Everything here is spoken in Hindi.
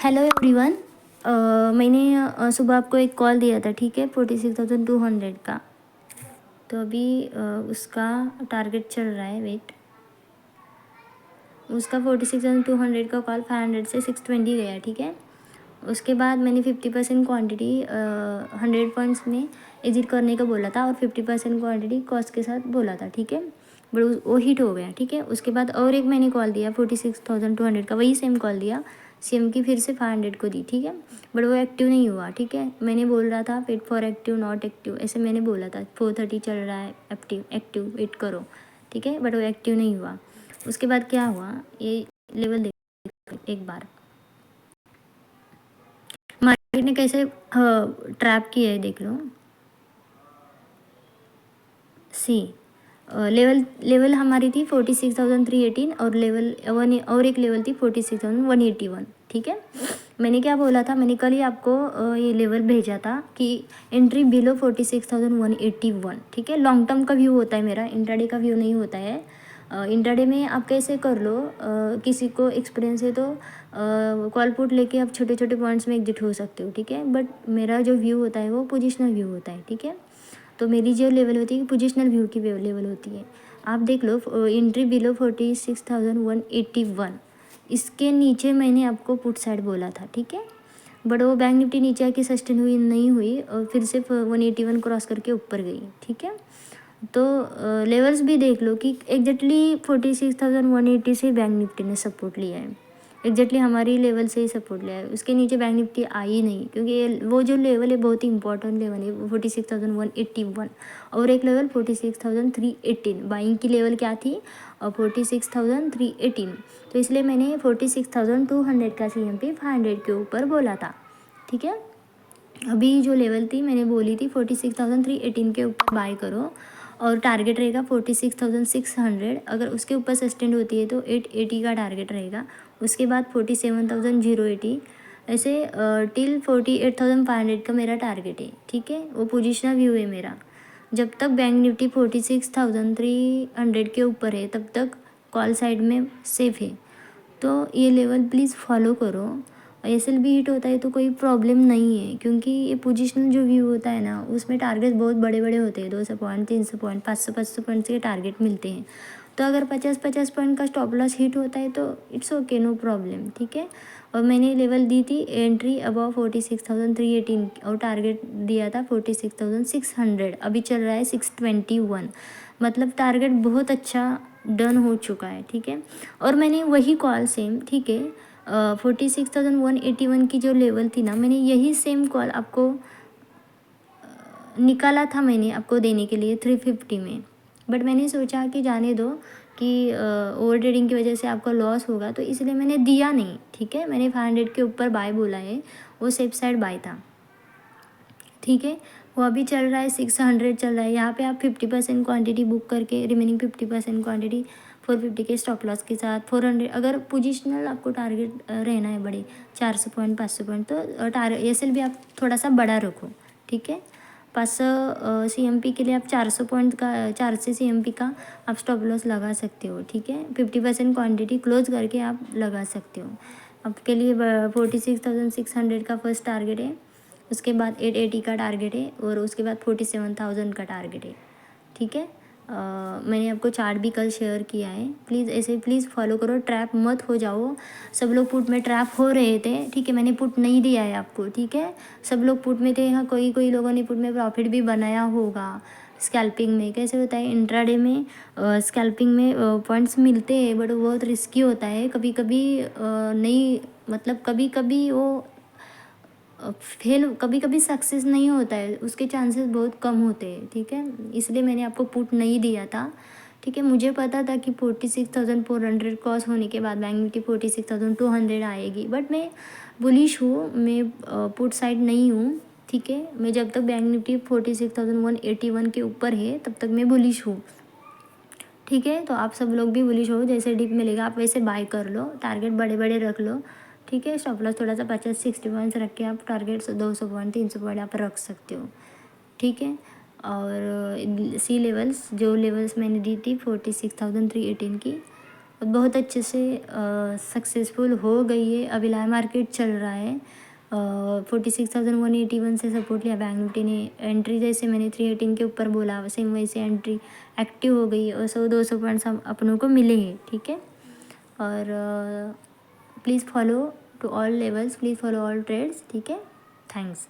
Hello everyone. मैंने सुबह आपको एक कॉल दिया था, ठीक है, 46,200 का। तो अभी उसका टारगेट चल रहा है, वेट। उसका 46,200 का कॉल 500 से 620 गया, ठीक है। उसके बाद मैंने 50% क्वान्टिटी 100 पॉइंट्स में एग्जिट करने का बोला था और 50% क्वान्टिटी कॉस्ट के साथ बोला था, ठीक है। बट वो हिट हो गया, ठीक है। उसके बाद और एक मैंने कॉल दिया 46,200 का, वही सेम कॉल दिया, सेम की फिर से 500 को दी, ठीक है। बट वो एक्टिव नहीं हुआ, ठीक है। मैंने बोल रहा था wait for active not active, ऐसे मैंने बोला था। 430 चल रहा है, एक्टिव एक्टिव वेट करो, ठीक है। बट वो एक्टिव नहीं हुआ। उसके बाद क्या हुआ, ये लेवल देख एक बार मार्केट ने कैसे ट्रैप किया है, देख लो। सी लेवल लेवल हमारी थी 46,318 और लेवल वन और एक लेवल थी 46,181, ठीक है। मैंने क्या बोला था, मैंने कल ही आपको ये लेवल भेजा था कि एंट्री बिलो 46,181, ठीक है। लॉन्ग टर्म का व्यू होता है मेरा, इंट्राडे का व्यू नहीं होता है। इंट्राडे में आप कैसे कर लो, किसी को एक्सपीरियंस है तो कॉल पुट लेके आप छोटे छोटे पॉइंट्स में एग्जिट हो सकते हो, ठीक है। बट मेरा जो व्यू होता है वो पोजिशनल व्यू होता है, ठीक है। तो मेरी जो लेवल होती है पोजिशनल व्यू की लेवल होती है। आप देख लो, एंट्री बिलो 46,181, इसके नीचे मैंने आपको पुट साइड बोला था, ठीक है। बट वो बैंक निफ्टी नीचे आके सस्टेन हुई नहीं हुई और फिर से 181 क्रॉस करके ऊपर गई, ठीक है। तो लेवल्स भी देख लो कि एग्जैक्टली 46,180 से बैंक निफ्टी ने सपोर्ट लिया है, एग्जैक्टली हमारी लेवल से ही सपोर्ट लिया है। उसके नीचे बैंक निफ्टी आई नहीं, क्योंकि वो जो लेवल है बहुत ही इंपॉर्टेंट लेवल है, 46,181 और एक लेवल 46,318। बाइंग की लेवल क्या थी, 46,318। तो इसलिए मैंने 46,200 का CMP 500 के ऊपर बोला था, ठीक है। अभी जो लेवल थी मैंने बोली थी 46,318 के ऊपर बाय करो और टारगेट रहेगा 46,600। अगर उसके ऊपर सस्टेंड होती है तो 880 का टारगेट रहेगा। उसके बाद 47,080, ऐसे टिल 48,500 का मेरा टारगेट है, ठीक है। वो पोजिशनल व्यू है मेरा। जब तक बैंक निफ्टी 46,300 के ऊपर है तब तक कॉल साइड में सेफ है। तो ये लेवल प्लीज़ फॉलो करो। SLB हिट होता है तो कोई प्रॉब्लम नहीं है, क्योंकि ये पोजिशनल जो व्यू होता है ना, उसमें टारगेट बहुत बड़े बड़े होते हैं, 200 पॉइंट, 300 पॉइंट, 500 पॉइंट के टारगेट मिलते हैं। तो अगर 50 पॉइंट का स्टॉप लॉस हिट होता है तो इट्स ओके, नो प्रॉब्लम, ठीक है। और मैंने लेवल दी थी एंट्री अबव 46,318 और टारगेट दिया था 46,600। अभी चल रहा है 621, मतलब टारगेट बहुत अच्छा डन हो चुका है, ठीक है। और मैंने वही कॉल सेम, ठीक है, 46,181 की जो लेवल थी ना, मैंने यही सेम कॉल आपको निकाला था, मैंने आपको देने के लिए 350 में। बट मैंने सोचा कि जाने दो कि ओवर ट्रेडिंग की वजह से आपका लॉस होगा, तो इसलिए मैंने दिया नहीं, ठीक है। मैंने 500 के ऊपर बाय बोला है, वो सेफ साइड बाय था, ठीक है। वो अभी चल रहा है 600 चल रहा है। यहाँ पे आप 50% क्वांटिटी बुक करके रिमेनिंग 50% क्वांटिटी 450 के स्टॉप लॉस के साथ 400, अगर पोजिशनल आपको टारगेट रहना है बड़े 400 पॉइंट 500 पॉइंट, तो SLB आप थोड़ा सा बड़ा रखो, ठीक है। 500 CMP के लिए आप 400 पॉइंट का 400 CMP का आप स्टॉप लॉस लगा सकते हो, ठीक है। 50% क्वान्टिटी क्लोज करके आप लगा सकते हो। आपके लिए 46,600 का फर्स्ट टारगेट है। उसके बाद 880 का टारगेट है और उसके बाद 47,000 का टारगेट है, ठीक है। मैंने आपको चार्ट भी कल शेयर किया है, प्लीज़ ऐसे प्लीज़ फॉलो करो, ट्रैप मत हो जाओ। सब लोग पुट में ट्रैप हो रहे थे, ठीक है। मैंने पुट नहीं दिया है आपको, ठीक है। सब लोग पुट में थे, हाँ, कोई लोगों ने पुट में प्रॉफिट भी बनाया होगा। स्कैल्पिंग में कैसे होता है, इंट्राडे में स्कैल्पिंग में पॉइंट्स मिलते हैं, बट वो बहुत रिस्की होता है। कभी कभी नहीं, मतलब कभी कभी वो फेल, कभी कभी सक्सेस नहीं होता है, उसके चांसेस बहुत कम होते हैं, ठीक है। इसलिए मैंने आपको पुट नहीं दिया था, ठीक है। मुझे पता था कि 46,400 क्रॉस होने के बाद बैंक निफ्टी 46,200 आएगी, बट मैं बुलिश हूँ, मैं पुट साइड नहीं हूँ, ठीक है। मैं जब तक बैंक निफ्टी 46,181 के ऊपर है तब तक मैं बुलिश हूँ, ठीक है। तो आप सब लोग भी बुलिश हो, जैसे डिप मिलेगा आप वैसे बाय कर लो, टारगेट बड़े बड़े रख लो, ठीक है। स्टॉप लॉस थोड़ा सा 50-60 पॉइंट्स रख के आप टारगेट 200 पॉइंट 300 पॉइंट आप रख सकते हो, ठीक है। और सी लेवल्स, जो लेवल्स मैंने दी थी 46,318 की, बहुत अच्छे से सक्सेसफुल हो गई है। अभी लाइव मार्केट चल रहा है। 46,181 से सपोर्ट लिया बैंक निफ्टी ने। एंट्री जैसे मैंने 318 के ऊपर बोला सेम वैसे एंट्री एक्टिव हो गई और 100-200 पॉइंट्स अपनों को मिले हैं, ठीक है। और please follow to all levels, please follow all trades, ठीक है। थैंक्स।